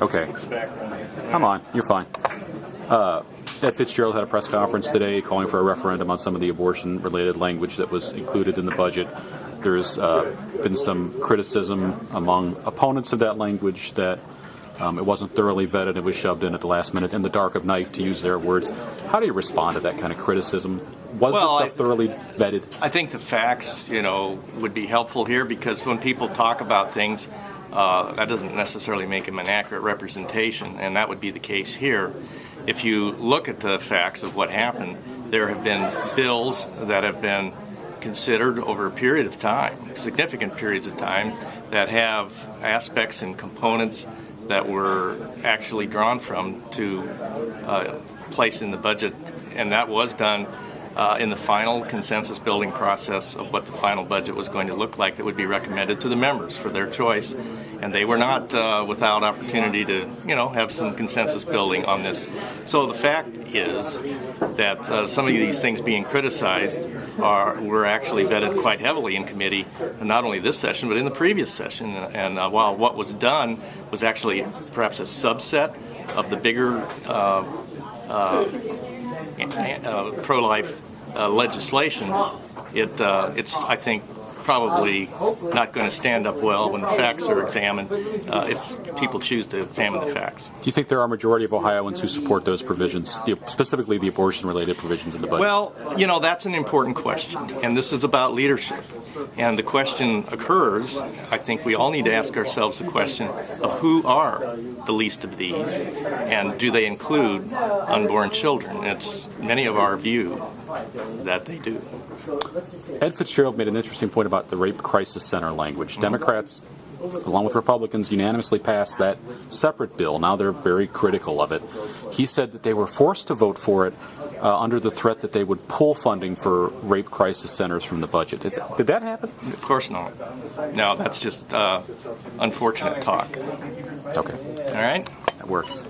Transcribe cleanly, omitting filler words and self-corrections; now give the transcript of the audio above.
Okay. Come on, you're fine. Ed Fitzgerald had a press conference today calling for a referendum on some of the abortion-related language that was included in the budget. There's been some criticism among opponents of that language that it wasn't thoroughly vetted. It was shoved in at the last minute in the dark of night, to use their words. How do you respond to that kind of criticism? Was this stuff thoroughly vetted? I think the facts, would be helpful here, because when people talk about things, that doesn't necessarily make them an accurate representation, and that would be the case here. If you look at the facts of what happened, there have been bills that have been considered over a period of time, significant periods of time, that have aspects and components that were actually drawn from to place in the budget, and that was done in the final consensus building process of what the final budget was going to look like that would be recommended to the members for their choice. And they were not without opportunity to, have some consensus building on this. So the fact is that some of these things being criticized were actually vetted quite heavily in committee, not only this session, but in the previous session. And while what was done was actually perhaps a subset of the bigger pro-life legislation, it's, I think, probably not going to stand up well when the facts are examined, if people choose to examine the facts. Do you think there are a majority of Ohioans who support those provisions, specifically the abortion-related provisions in the budget? Well, that's an important question, and this is about leadership. And the question occurs, I think we all need to ask ourselves the question of who are the least of these, and do they include unborn children? It's many of our view that they do. Ed Fitzgerald made an interesting point about the Rape Crisis Center language. Democrats, along with Republicans, unanimously passed that separate bill. Now they're very critical of it. He said that they were forced to vote for it under the threat that they would pull funding for rape crisis centers from the budget. Did that happen? Of course not. No, that's just unfortunate talk. Okay. All right? That works.